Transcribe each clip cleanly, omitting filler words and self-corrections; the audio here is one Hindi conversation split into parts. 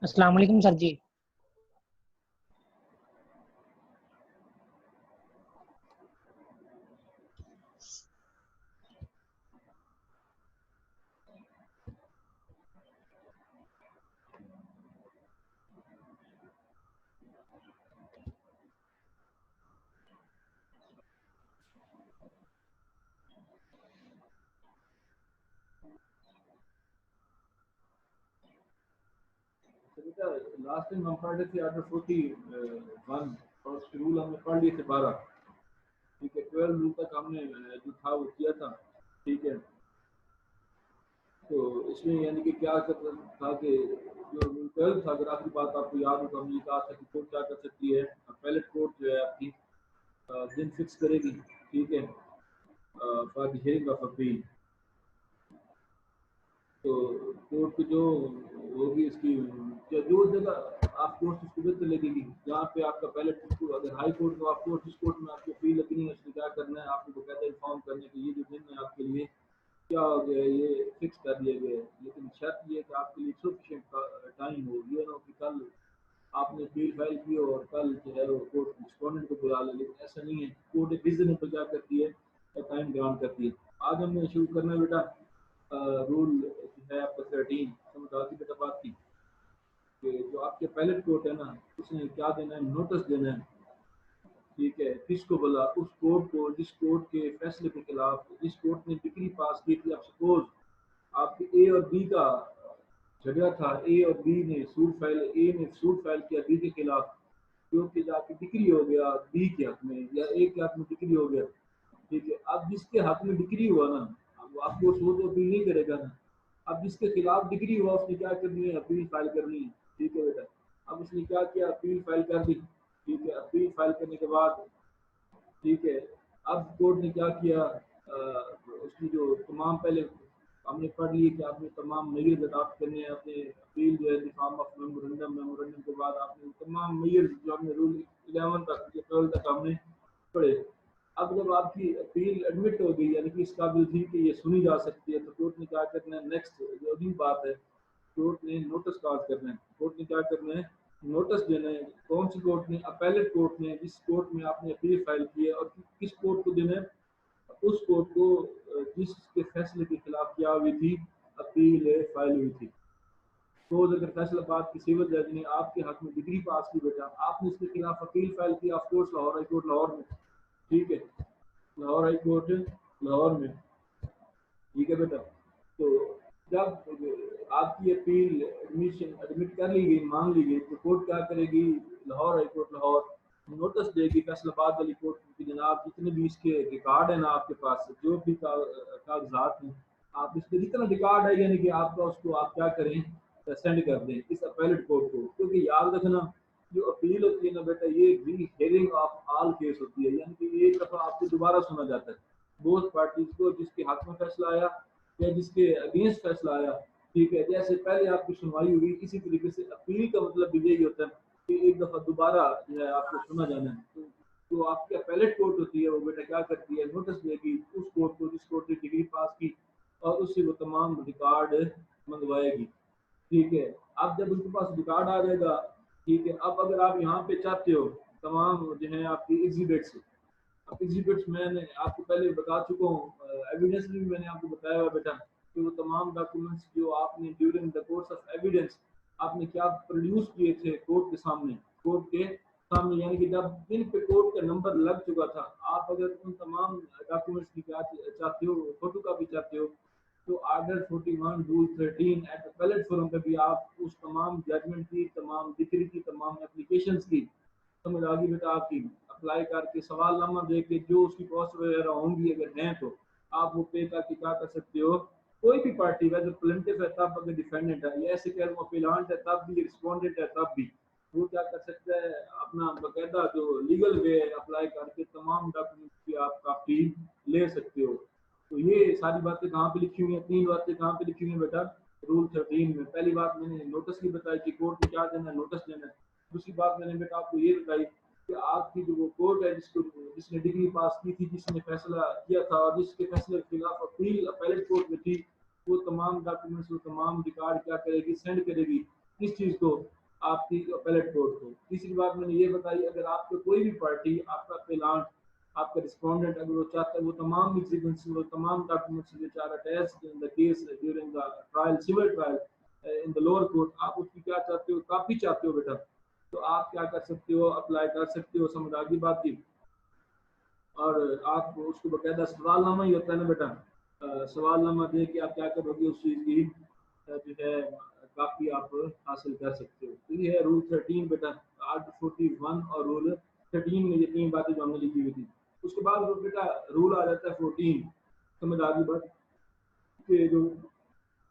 अस्सलाम वालेकुम सर जी। बेटा लास्ट टाइम हम पढ़ रहे थे आर्टिकल 41 और रूल हमने पढ़ लिए थे 12। ठीक है, 12 रूल तक हमने जो था वो किया था। ठीक है, तो इसमें यानी कि क्या कर था कि जो रूल 12 था, अगर आखिरी बात आपको याद हो तो हमने कहा था कि कोर्ट क्या कर सकती है, पहले कोर्ट जो है आपकी दिन फिक्स करेगी। ठीक है, for the hearing of appeal. तो कोर्ट जो होगी इसकी जो जगह आप कोर्ट की सूरत लगेगी जहाँ पे आपका पहले अगर हाई कोर्ट तो आपको जिस कोर्ट में आपको अपील लगनी है उसमें क्या करना है, आपको बकायदा इन्फॉर्म करने के ये जो दिन है आपके लिए क्या हो गया, ये फिक्स कर दिए गए। लेकिन शर्त ये कि आपके लिए सफिशिएंट टाइम हो, ये ना हो कि कल आपने अपील फाइल की और कल जो है वो कोर्ट रिस्पोंडेंट को बुला ले। लेकिन ऐसा नहीं है, कोर्ट एक रीजनेबल क्या करती है, टाइम ग्रांट करती है। आज हमने शुरू करना है बेटा रूल है आपका 13। समझ आती बेटा बात की कि जो आपके पैलेट कोर्ट है ना, उसने क्या देना है, नोटिस देना है। ठीक है, किसको बोला, उस कोर्ट को जिस कोर्ट के फैसले के खिलाफ जिस कोर्ट ने डिग्री पास की थी। अब सपोज आपके ए और बी का झगड़ा था, ए और बी ने सूट फाइल, ए ने सूट फाइल किया बी के खिलाफ, जो कि जाके डिग्री हो गया बी के हक में या ए के हक में डिग्री हो गया। ठीक है, अब जिसके हक में डिग्री हुआ ना, अब आपको वो तो अपील नहीं करेगा ना। अब जिसके खिलाफ डिग्री हुआ उसने क्या करनी है, अपील फाइल करनी है। ठीक है बेटा, अब उसने क्या किया, अपील फाइल कर दी। ठीक है, अपील फाइल करने के बाद ठीक है, अब कोर्ट ने क्या किया, उसकी जो तमाम पहले हमने पढ़ लिए कि आपने तमाम मेजर्स अडॉप्ट करने हैं अपने अपील जो है फॉर्म ऑफ मेमोरेंडम, मेमोरेंडम के बाद आपने तमाम मेजर्स जो हमने रूल 11 तक या 12 तक हमने पढ़े। अब जब आपकी अपील एडमिट हो गई यानी कि इस काबिल थी कि ये सुनी जा सकती है, तो कोर्ट ने क्या करना है, नेक्स्ट जो अगली बात है, कोर्ट ने नोटिस पास करना है। कोर्ट ने क्या करना है, नोटिस देना है। कौन सी कोर्ट ने, अपेलेट कोर्ट ने, जिस कोर्ट में आपने अपील फाइल की है, और किस कोर्ट को देना है, उस कोर्ट को जिसके फैसले के खिलाफ क्या हुई थी, अपील फाइल हुई थी। तो अगर फैसलाबाद की सिविल जज ने आपके हक में डिग्री पास की बेटा, आपने इसके खिलाफ अपील फाइल की, of course Lahore high court Lahore में। ठीक है, लाहौर हाई कोर्ट लाहौर में। ठीक है बेटा, तो जब आपकी अपील एडमिट कर ली गई, मान ली गई, तो कोर्ट क्या करेगी, Lahore high court Lahore notice देगी फैसलाबाद वाली कोर्ट की, जनाब जितने भी इसके रिकॉर्ड है ना आपके पास, जो भी कागजात हैं, आप इसके जितना रिकॉर्ड है यानी कि आपका उसको आप क्या करें, सेंड कर दें इस अपीलेट कोर्ट को। क्योंकि याद रखना, जो अपील होती है ना बेटा, ये री हियरिंग ऑफ ऑल केस होती है, यानी कि एक दफा आपको दोबारा सुना जाता है बोथ पार्टीज को, जिसके हक में फैसला आया या जिसके अगेंस्ट फैसला आया। ठीक है, जैसे पहले आपकी सुनवाई हुई, इसी तरीके से अपील का मतलब भी यही होता है कि एक दफा दोबारा जो है आपको सुना जाना है। तो आपकी अपीलेट कोर्ट होती है वो बेटा क्या करती है, नोटिस देगी उस कोर्ट को जिस कोर्ट ने डिग्री पास की, और उससे वो तमाम रिकॉर्ड मंगवाएगी। ठीक है, अब जब उनके पास रिकॉर्ड आ जाएगा, ठीक है, अब अगर आप यहाँ पे चाहते हो तमाम जो है आपकी एग्जिबिट्स, अब एग्जिबिट्स मैंने आपको पहले बता चुका हूँ, एविडेंस भी मैंने आपको बताया हुआ बेटा कि वो तमाम डॉक्यूमेंट्स जो आपने during the course of evidence आपने क्या प्रोड्यूस किए थे कोर्ट के सामने, कोर्ट के सामने, यानी कि जब जिन पे कोर्ट का नंबर लग चुका था, आप अगर उन तमाम डॉक्यूमेंट्स की क्या चाहते हो, फोटो कॉपी चाहते हो, तो order 41 rule 13 at appellate forum पे भी आप उस तमाम जजमेंट की, तमाम डिग्री की, तमाम एप्लीकेशंस की, समझ आ गई बेटा आपकी, अप्लाई करके सवालनामा दे के जो उसकी कॉस्ट वगैरह होंगी अगर हैं तो आप वो पे करके क्या कर सकते हो। कोई भी पार्टी वैसे प्लेंटिफ है तब, अगर डिफेंडेंट है, या ऐसे कह रहा हूँ अपीलांट है तब भी, रिस्पोंडेंट है तब भी, वो क्या कर सकता है, अपना बकायदा जो लीगल वे है अप्लाई करके तमाम डॉक्यूमेंट की आप कापी ले सकते हो। तो ये सारी बातें कहाँ पे लिखी हुई हैं, तीन बातें कहाँ पे लिखी हुई हैं बेटा, रूल 13 में। पहली बात मैंने नोटिस की बताई कि कोर्ट में क्या देना है, नोटिस देना है। दूसरी बात मैंने बेटा आपको ये बताई कि आपकी जो वो कोर्ट है जिसको जिसने डिग्री पास की थी, जिसने फैसला किया था और जिसके फैसले के खिलाफ अपील अपीलेट कोर्ट में थी, वो तमाम डॉक्यूमेंट्स, वो तमाम रिकॉर्ड क्या करेगी, सेंड करेगी किस चीज़ को, आपकी अपीलेट कोर्ट को। तीसरी बात मैंने ये बताई, अगर आपको कोई भी पार्टी, आपका अपीलांट, आपका रिस्पोंडेंट अगर वो चाहता है वो तमाम एग्जीबिट्स, वो तमाम documents which are attached in the case during the trial, civil trial in the lower court, आप उसकी क्या चाहते हो, कापी चाहते हो बेटा, तो आप क्या कर सकते हो, अप्लाई कर सकते हो, समझ आ गई बात की। और आप उसको बकायदा सवालनामा ही होता है ना बेटा, सवालनामा दे के आप क्या करोगे, उस चीज़ की जो है काफ़ी आप हासिल कर सकते हो। तो ये है रूल 13 बेटा, आर्टिकल 41 और रूल 13 में ये तीन बातें जो हमने लिखी हुई थी। उसके बाद वो बेटा रूल आ जाता है 14, समझ आ गई बात, कि जो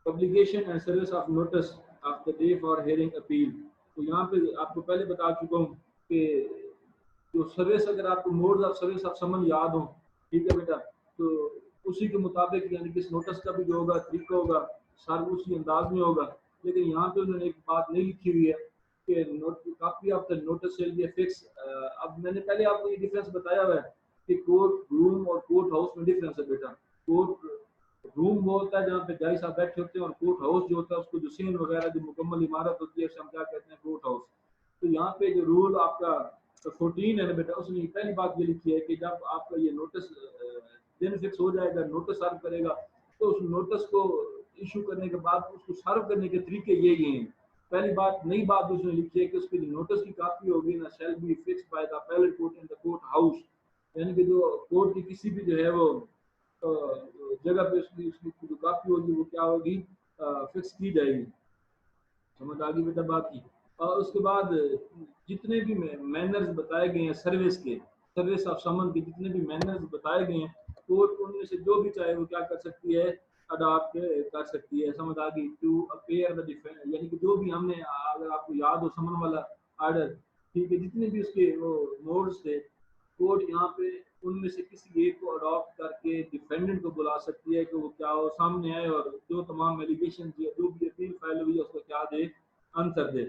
publication and service of notice of the day for hearing appeal. तो यहाँ पे आपको पहले बता चुका हूँ कि जो सर्विस, अगर आपको मोड्स ऑफ सर्विस ऑफ समन याद हो, ठीक है बेटा, तो उसी के मुताबिक यानी कि इस नोटिस का भी जो होगा तरीका होगा सारा उसी अंदाज में होगा। लेकिन यहाँ पे उन्होंने एक बात नहीं लिखी हुई है कि copy of the notice will be fix. अब मैंने पहले आपको ये डिफरेंस बताया हुआ है कि कोर्ट रूम और कोर्ट हाउस में डिफरेंस है बेटा। कोर्ट रूम वो होता है जहाँ पे जज साहब बैठे होते हैं, और कोर्ट हाउस जो होता है उसको जो सीन वगैरह जो मुकम्मल इमारत होती है हम क्या कहते हैं, कोर्ट हाउस। तो यहाँ पे जो रूल आपका 14 है ना बेटा, उसमें पहली बात ये लिखी है कि जब आपका ये नोटिस दिन फिक्स हो जाएगा, नोटिस सर्व करेगा, तो उस नोटिस को इशू करने के बाद उसको सर्व करने के तरीके यही हैं। पहली बात, नई बात उसने लिखी है कि उसकी जो नोटिस की कापी होगी ना, shall be fix by the appellate court in the court house, यानी कि जो कोर्ट की किसी भी जो है वो जगह पे उसकी उसकी जो कापी होगी वो क्या होगी, फिक्स की जाएगी। समझ आ गई बेटा बात की। और उसके बाद जितने भी मैनर्स बताए गए हैं सर्विस के, सर्विस ऑफ समन के जितने भी मैनर्स बताए गए हैं, कोर्ट उनमें से जो भी चाहे वो क्या कर सकती है, अडॉप्ट कर सकती है। समझ आ गई। टू अपेयर द डिफेंस, यानी कि जो भी हमने, अगर आपको याद हो समन वाला आर्डर, ठीक है, जितने भी उसके वो मोड्स थे, कोर्ट यहाँ पे उनमें से किसी एक को अडॉप्ट करके डिफेंडेंट को बुला सकती है कि वो क्या हो सामने आए और जो तमाम एलिगेशन जो भी अपील फाइल हुई है उसको क्या दे, आंसर दे।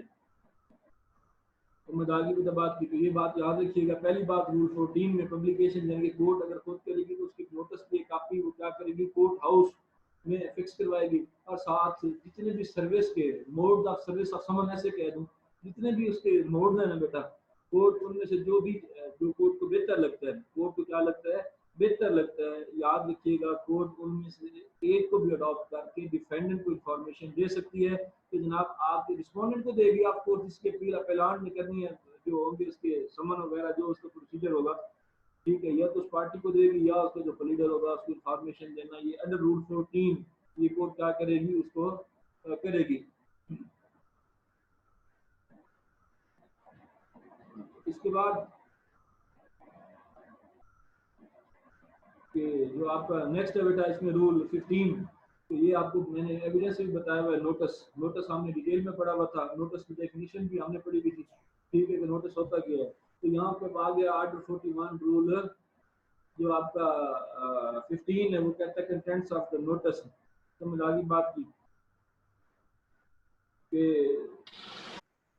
तो मैं आगे भी बात की, तो ये बात याद रखिएगा। पहली बात रूल 14 में पब्लिकेशन, यानी कोर्ट अगर खुद करेगी तो उसकी नोटिस की कापी वो क्या करेगी, कोर्ट हाउस में फिक्स करवाएगी। और साथ जितने भी सर्विस के मोड ऑफ सर्विस ऑफ समन ऐसे कह दूं, जितने भी उसके मोड है ना बेटा, कोर्ट उनमें से जो भी जो कोर्ट को बेहतर लगता है, कोर्ट को क्या लगता है, बेहतर लगता है, याद रखिएगा, कोर्ट उनमें से एक को भी अडॉप्ट करके डिफेंडेंट को इंफॉर्मेशन दे सकती है कि जनाब आपके रिस्पोंडेंट को देगी आपको, जिसके अपील अपीलांट में करनी है, जो होंगे उसके समन वगैरह जो उसका प्रोसीजर होगा, ठीक है, या तो उस पार्टी को देगी या उसका जो प्लीडर होगा उसको इंफॉर्मेशन देना। ये अंडर रूल 14 ये कोर्ट क्या करेगी, उसको करेगी। इसके बाद कि जो आपका नेक्स्ट है बेटा, इसमें रूल 15, तो ये आपको मैंने एविडेंस भी बताया हुआ है। नोटिस, नोटिस हमने डिटेल में पढ़ा हुआ था, नोटिस की डेफिनेशन भी हमने पढ़ी हुई थी, ठीक है, कि नोटिस होता क्या है। तो यहाँ पे आ गया आर्टिकल 41 रूल, जो आपका 15 है, वो कहता है कंटेंट्स ऑफ द नोटिस। समझ आ गई बात की कि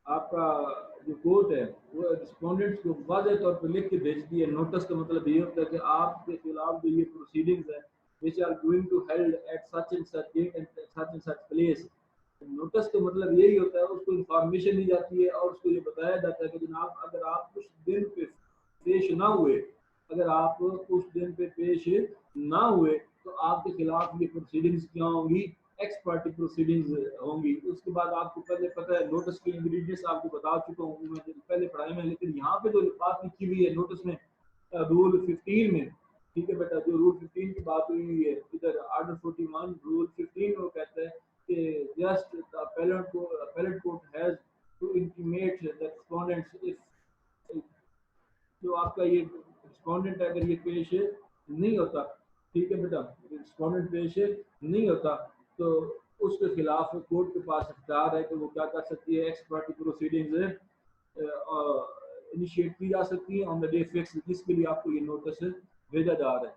आपका जो कोर्ट है वो रिस्पोंडेंट्स को वाज़ेह तौर पर लिख के भेजती है। नोटिस का मतलब ये होता है कि आपके खिलाफ जो ये प्रोसीडिंग्स है which are going to held at such and such date and such and such place. Notice का मतलब यही होता है, उसको इंफॉर्मेशन दी जाती है और उसको ये बताया जाता है कि जनाब अगर आप कुछ दिन पे पेश ना हुए, अगर आप उस दिन पे पेश ना हुए तो आपके खिलाफ ये प्रोसीडिंग्स क्या होंगी, एक्स पार्टी प्रोसीडिंग्स होंगी। उसके बाद आपको पहले पता है नोटिस के इंग्रेडिएंट्स आपको बता चुका हूँ मैं पहले पढ़ाई में, लेकिन यहाँ पे जो बात लिखी हुई है नोटिस में रूल 15 में, ठीक है बेटा, जो रूल 15 की बात हुई है इधर आर्टिकल 41 रूल 15 में वो कहता है कि just the appellate court has to intimate the respondents if जो आपका ये रिस्पोंडेंट अगर ये पेश नहीं होता, ठीक है बेटा, रिस्पोंडेंट पेश नहीं होता तो उसके खिलाफ कोर्ट के पास इख्तियार है कि वो क्या कर सकती है, एक्स पार्टी प्रोसीडिंग्स इनिशिएट की जा सकती है ऑन द डे फिक्स, जिसके लिए आपको ये नोटिस भेजा जा रहा है।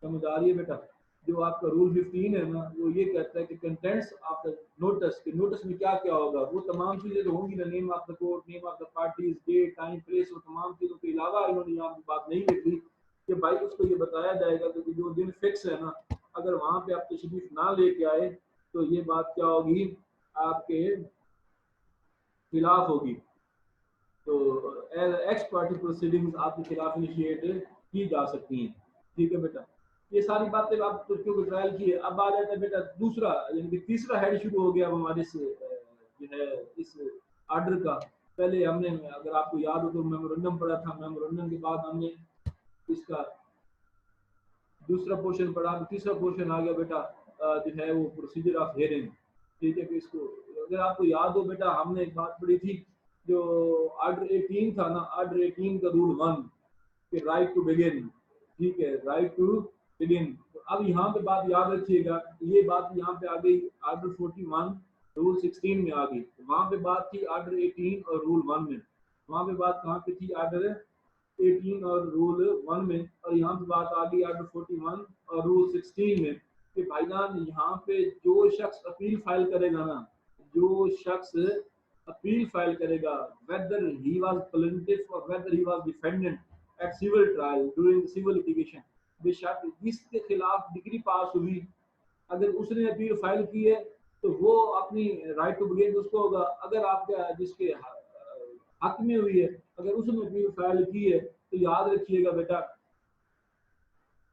समझ आ रही है बेटा। जो आपका रूल 15 है ना, वो ये कहता है कि कंटेंट्स ऑफ द नोटिस, के नोटिस में क्या क्या होगा, वो तमाम चीजें तो होंगी ना, name of the court, name of the parties, date, time, place, वो तमाम चीजों के अलावा इन्होंने यहाँ पे बात नहीं लिखी कि भाई उसको ये बताया जाएगा कि जो दिन फिक्स है ना, अगर वहां पे आप तशरीफ ना लेके आए तो ये बात क्या होगी, आपके खिलाफ होगी तो एक्स पार्टी प्रोसीडिंग्स आपके खिलाफ इनिशिएट की जा सकती हैं। ठीक है बेटा, ये सारी बातें आप तुर्कियों को ट्रायल की है। अब आ जाता है बेटा दूसरा, यानी कि तीसरा हेड शुरू हो गया हमारे से जो है इस आर्डर का। पहले हमने, अगर आपको याद हो तो, मेमोरेंडम पढ़ा था। मेमोरेंडम के बाद हमने इसका दूसरा पोर्शन पढ़ा। तीसरा पोर्शन आ गया बेटा जो है वो प्रोसीजर ऑफ हियरिंग। ठीक है, कि इसको अगर आपको याद हो बेटा, हमने एक बात पढ़ी थी, जो आर्डर 18 था ना, आर्डर 18 का रूल 1 कि राइट टू बिगिन। ठीक है, राइट टू बिगिन। तो अब यहाँ पे बात याद रखिएगा, ये बात यहाँ पे आ गई आर्डर 41 रूल 16 में आ गई। वहां पे बात थी आर्डर 18 और रूल 1 में। वहां पे बात कहाँ पे थी? आर्डर 18 और रूल 1 में। और यहाँ पे बात आ गई आर्डर 41 और रूल 16 में कि भाईजान यहाँ पे जो शख्स अपील फाइल करेगा ना, जो शख्स अपील फाइल करेगा, वेदर ही वाज प्लेंटिफ और whether he was defendant at civil trial during civil litigation, बेशक जिसके खिलाफ डिग्री पास हुई, अगर उसने अपील फाइल की है तो वो अपनी राइट टू बिगिन उसको होगा। अगर आपका जिसके हक में हुई है, अगर उसने अपील फाइल की है, तो याद रखिएगा बेटा,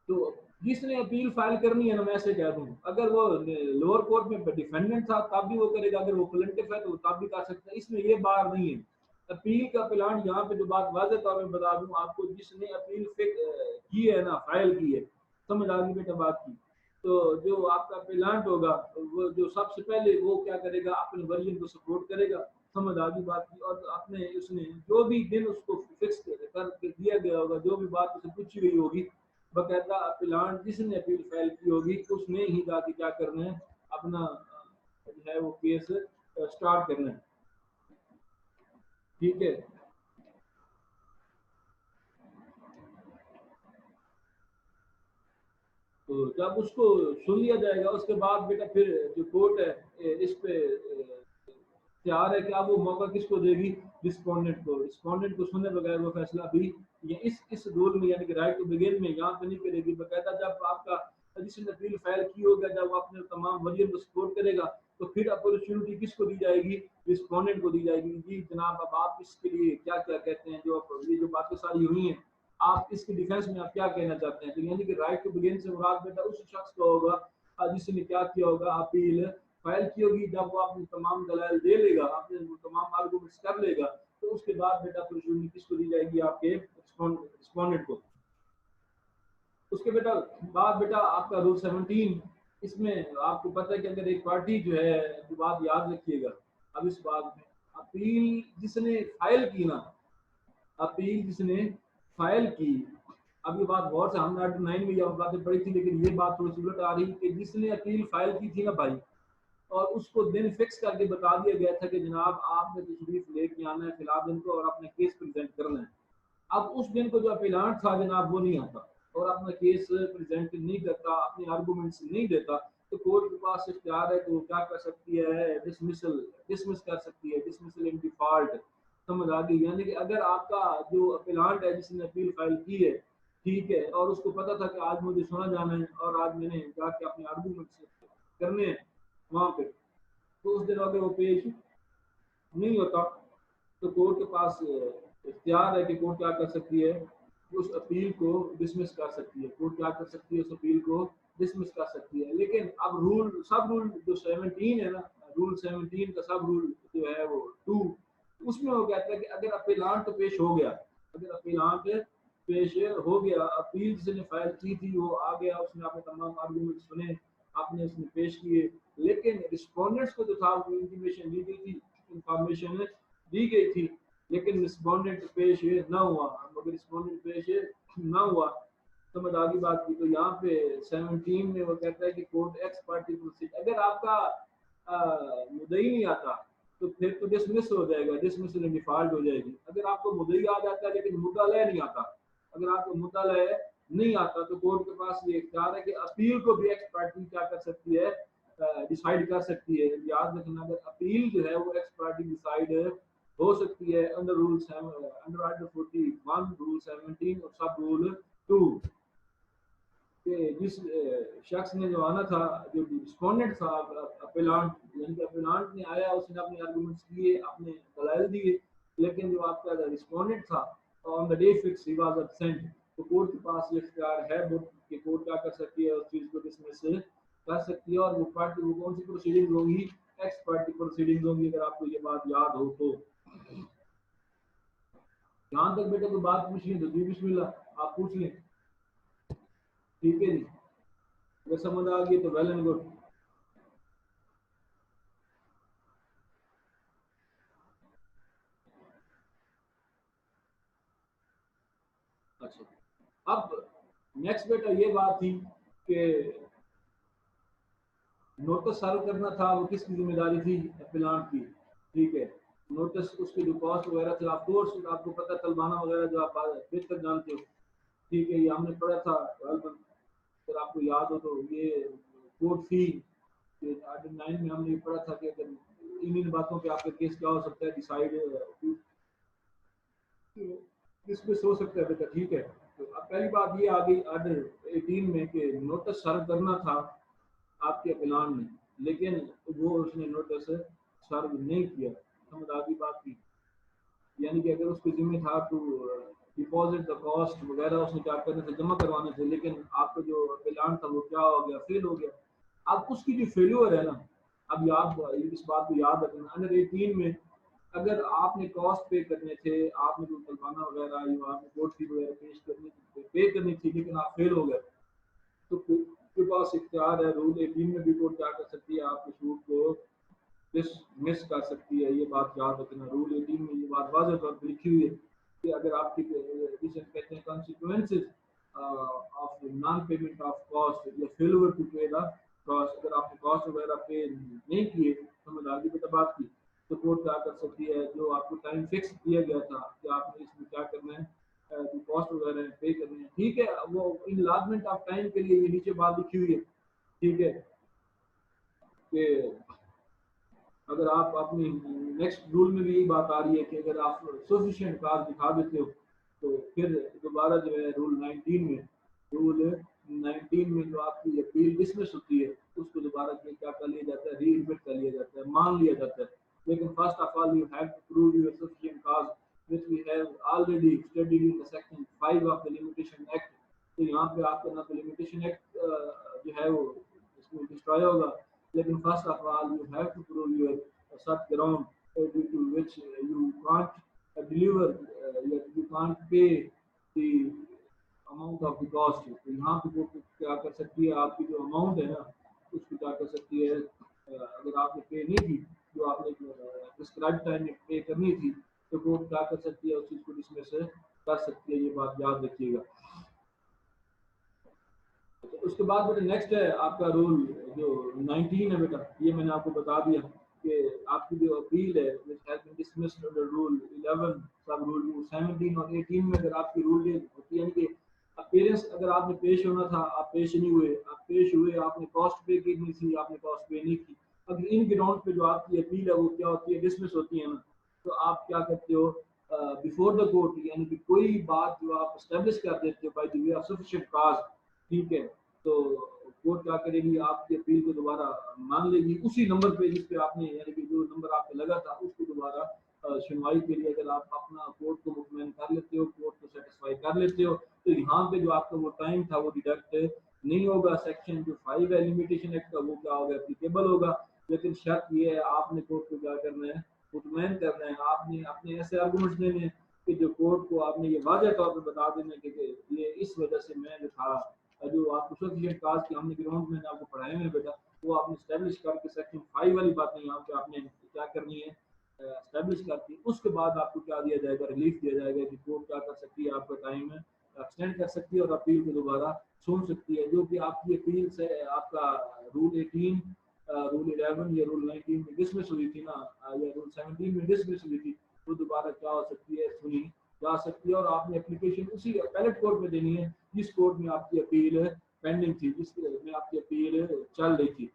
तो जिसने अपील फाइल करनी है ना, मैं ऐसे कह दूं, अगर वो लोअर कोर्ट में डिफेंडेंट था तब भी वो करेगा, अगर वो प्लेंटिफ है तो तब भी कर सकता है। इसमें ये बार नहीं है। अपील का प्लान यहाँ पे जो बात वाज़ेह तौर पे बता दूं आपको, जिसने अपील की है ना, फाइल की है, समझ आ गई बेटा बात की। तो जो आपका अपेलांट होगा, वो जो सबसे पहले वो क्या करेगा, अपने वर्जन को सपोर्ट करेगा। समझ आ गई बात की। और अपने उसने जो भी दिन उसको फिक्स कर दिया गया होगा, जो भी बात उसे पूछी गई होगी, बकायदा अपिलांट जिसने अपील फाइल की होगी उसने ही जाके क्या करना है, अपना जो है वो केस स्टार्ट करना है। ठीक है, तो जब उसको सुन लिया जाएगा, उसके बाद बेटा फिर जो कोर्ट है इस पे तैयार है कि अब वो मौका किसको देगी, रिस्पोंडेंट को। रिस्पोंडेंट को सुने बगैर वो फैसला भी ये इस रूल में, यानी कि राइट टू बिगिन में, यहाँ पे नहीं करेगी। बकायदा जब आपका जिसने अपील फाइल की होगा, जब वो अपने तमाम वजह को सपोर्ट करेगा, तो फिर अपॉर्चुनिटी किसको दी जाएगी, रिस्पोंडेंट को दी जाएगी। जी जनाब, अब आप इसके लिए क्या क्या कहते हैं, जो ये जो बातें सारी हुई हैं, आप इसके डिफेंस में आप क्या कहना चाहते हैं। तो यानी कि राइट टू बिगिन से मुराद बेटा उस शख्स का होगा जिसने क्या किया होगा, अपील फाइल की होगी। जब वो अपनी तमाम दलाल दे लेगा, अपने तमाम आर्गूमेंट्स कर लेगा, तो उसके बाद बेटा अपॉर्चुनिटी किसको दी जाएगी, आपके रिस्पोंडेंट को। उसके बेटा बाद बेटा आपका रूल 17, इसमें आपको पता है कि अगर एक पार्टी जो है, जो बात याद रखिएगा, अब इस बात में अपील जिसने फाइल की ना, अपील जिसने फाइल की, अब ये बात गौर से हमने आर्टिकल 9 में ये बातें पढ़ी थी, लेकिन ये बात थोड़ी सी उलट आ रही कि जिसने अपील फाइल की थी ना भाई, और उसको दिन फिक्स करके बता दिया गया था कि जनाब आपने तशरीफ लेके आना है फिलहाल दिन को और अपने केस प्रेजेंट करना है। अब उस दिन को जो अपीलांट था जनाब वो नहीं आता और अपना केस प्रेजेंट नहीं करता, अपने आर्गूमेंट्स नहीं देता, तो कोर्ट के पास इख्तियार है कि वो क्या कर सकती है, डिसमिस कर सकती है, डिसमिसल इन डिफॉल्ट। समझ आ गई? यानी कि अगर आपका जो अपीलांट है जिसने अपील फाइल की है, ठीक है, और उसको पता था कि आज मुझे सुना जाना है और आज मैंने जाके अपने आर्गूमेंट्स करने हैं वहां पे, तो उस दिन अगर वो पेश नहीं होता, तो कोर्ट के पास इख्तियार है कि कोर्ट क्या कर सकती है, उस अपील को डिसमिस कर सकती है। कोर्ट क्या कर सकती है, उस अपील को डिसमिस कर सकती है। लेकिन अब सब रूल जो 17 है ना, रूल 17 का सब रूल जो है वो 2, उसमें वो कहता है कि अगर अपीलांट तो पेश हो गया, अगर अपीलांट पेश हो गया, अपील जिसने फाइल की थी वो आ गया, उसने अपने तमाम आर्गूमेंट सुने, आपने उसने पेश किए, लेकिन रिस्पोंडेंट्स को जो था वो इंटीमेशन दी गई थी, इंफॉर्मेशन दी गई थी, लेकिन रिस्पोंडेंट पेश ना हुआ। अगर रिस्पोंडेंट पेश ना हुआ, समझ आगे बात की, तो यहाँ पे 17 में वो कहता है कि कोर्ट एक्स पार्टी प्रोसीड, अगर आपका मुद्दई नहीं आता तो फिर तो डिसमिस हो जाएगा, डिसमिसल इन डिफॉल्ट हो जाएगी। अगर आपको मुद्दई आ जाता है लेकिन मुद्दालय नहीं आता, अगर आपको मुद्दालय नहीं आता, तो कोर्ट के पास ये इख्तियार है कि अपील को भी एक्स पार्टी क्या कर सकती है, डिसाइड कर सकती है। याद रखना, अगर अपील जो है वो एक्स पार्टी डिसाइड हो सकती है अंडर अंडर आर्टिकल 41 रूल 17 और सब रूल 2, कि जिस शख्स ने जो आना था, जो रिस्पोंडेंट था, अपीलांट, यानी कि अपीलांट ने आया, उसने अपने आर्गूमेंट्स किए, अपने दलाइल दिए, लेकिन जो आपका रिस्पोंडेंट था on the day fix he was absent, तो कोर्ट के पास ये इख्तियार है वो कि कोर्ट क्या कर सकती है, उस चीज़ को डिसमिस कर सकती है, और वो पार्टी वो कौन सी प्रोसीडिंग होगी, एक्स पार्टी प्रोसीडिंग होगी, अगर आपको ये बात याद हो तो। यहाँ तक बेटा कोई बात पूछनी है तो जी बिस्मिल्लाह आप पूछ लें, ठीक है जी, अगर समझ आ गई तो वेल एंड गुड। अच्छा, अब नेक्स्ट बेटा ये बात थी कि नोटिस सर्व करना था, वो किसकी जिम्मेदारी थी, एप्लांट की, ठीक है। नोटिस उसके जो कॉस्ट वगैरह थे, ऑफ कोर्स आपको पता तलबाना वगैरह जो आप बेहतर जानते हो, ठीक है, ये हमने पढ़ा था, अगर आपको याद हो तो ये कोर्ट फी आर्टिकल 9 में हमने ये पढ़ा था कि अगर इन बातों पे आपका केस क्या हो सकता है, डिसाइड डिसमिस हो सकता है बेटा, ठीक है। तो अब पहली बात ये आ गई आर्डर 18 में कि नोटिस सर्व करना था आपके प्लान में, लेकिन वो उसने नोटिस सर्व नहीं किया, समझ आ गई बात की, यानी कि अगर उसके जिम्मे था तो डिपॉजिट द कॉस्ट वगैरह उसने क्या करने थे, जमा करवाने थे, लेकिन आपका जो प्लान था वो क्या हो गया, फेल हो गया। अब उसकी जो फेल्यूर है ना, अब याद इस बात को याद रखना, अंडर 18 में अगर आपने कॉस्ट पे करने थे, आपने जो तलबाना वगैरह या आपने कोर्ट फी वगैरह पेश करनी पे करनी थी, लेकिन आप फेल हो गए, तो के पास इख्तियार है, रूल 18 में भी कोर्ट क्या कर सकती है, आपके सूट को डिसमिस कर सकती है, ये बात याद रखना। रूल 18 में ये बात वाज़ेह तौर पर लिखी हुई है कि अगर आपकी जिसे कहते हैं consequences of non payment of cost या फेल्यूर टू पे द कॉस्ट, अगर आपने कॉस्ट वगैरह पे नहीं किए, समझ आ गई बेटा बात की, तो कोर्ट क्या कर सकती है, जो आपको टाइम फिक्स दिया गया था कि आपने इसमें क्या करना है, जो कॉस्ट वगैरह पे करनी है, ठीक है, वो इन लाजमेंट ऑफ टाइम के लिए ये नीचे बात लिखी हुई है, ठीक है, कि अगर आप अपनी नेक्स्ट रूल में भी यही बात आ रही है कि अगर आप सफिशिएंट काज दिखा देते हो तो फिर दोबारा जो है रूल 19 में, रूल 19 में जो आपकी अपील डिसमिस होती है उसको दोबारा क्या कर लिया जाता है, रीएडमिट कर लिया जाता है, मान लिया जाता है। लेकिन first of all you have to prove your sufficient cause which we have already studied in the section 5 of the limitation act. तो यहाँ पे आपका ना तो लिमिटेशन एक्ट जो है वो इसमें डिस्ट्रॉय होगा, लेकिन first of all you have to prove your such ground due to which you can't deliver, you can't pay the amount of the cost। तो यहाँ पे वो क्या कर सकती है, आपकी जो अमाउंट है ना उसको क्या कर सकती है, अगर आपने पे नहीं की, जो आपने प्रिस्क्राइब टाइम में पे करनी थी, तो कोर्ट क्या कर सकती है, उस चीज़ को डिसमिस कर सकती है, ये बात याद रखिएगा। उसके बाद बेटा नेक्स्ट है आपका रूल जो 19 है बेटा, ये मैंने आपको बता दिया कि आपकी जो अपील है which has been dismissed under rule 11 sub rule 17 और 18 में अगर आपकी रूल होती है, यानी कि अपीयरेंस अगर आपने पेश होना था, आप पेश नहीं हुए, आप पेश हुए, आपने कॉस्ट पे करनी थी, आपने कॉस्ट पे नहीं की, अगर इन ग्राउंड पे जो आपकी अपील है वो क्या होती है, डिसमिस होती है ना, तो आप क्या करते हो बिफोर द कोर्ट, यानी कि कोई बात जो आप एस्टेब्लिश कर देते हो by the way of sufficient cause, ठीक है, तो कोर्ट क्या करेगी, आपकी अपील को दोबारा मान लेगी उसी नंबर पे जिस पे आपने, यानी कि जो नंबर आपको लगा था उसको दोबारा सुनवाई के लिए अगर आप अपना कोर्ट को मुतमईन कर लेते हो, कोर्ट को सेटिस्फाई कर लेते हो, तो यहाँ पे जो आपका वो टाइम था वो डिडक्ट नहीं होगा। सेक्शन जो 5 है लिमिटेशन एक्ट का वो क्या होगा, एप्लीकेबल होगा, लेकिन शर्त ये है आपने कोर्ट को क्या करना है, मुतमईन करना है, आपने अपने ऐसे आर्गूमेंट्स देने हैं कि जो कोर्ट को आपने ये वाज़ेह तौर पर बता देना कि ये इस वजह से मैं जो था, जो आपको सफिशिएंट काज की हमने ग्राउंड में आपको पढ़ाए हुए बेटा, वो आपने स्टैब्लिश करके सेक्शन 5 वाली बातें यहाँ पे आपने क्या करनी है, स्टैब्लिश करके उसके बाद आपको क्या दिया जाएगा, रिलीफ दिया जाएगा कि कोर्ट क्या कर सकती है, आपका टाइम एक्सटेंड कर सकती है और अपील को दोबारा सुन सकती है, जो कि आपकी अपील से आपका रूल 18 रूल 11 या रूल 19 में डिसमिस हुई थी ना, या रूल 17 में डिसमिस हुई थी, वो दोबारा क्या हो सकती है, सुनी जा सकती है, और आपने एप्लीकेशन उसी अपीलेट कोर्ट में देनी है जिस कोर्ट में आपकी अपील पेंडिंग थी, जिस में आपकी अपील चल रही थी।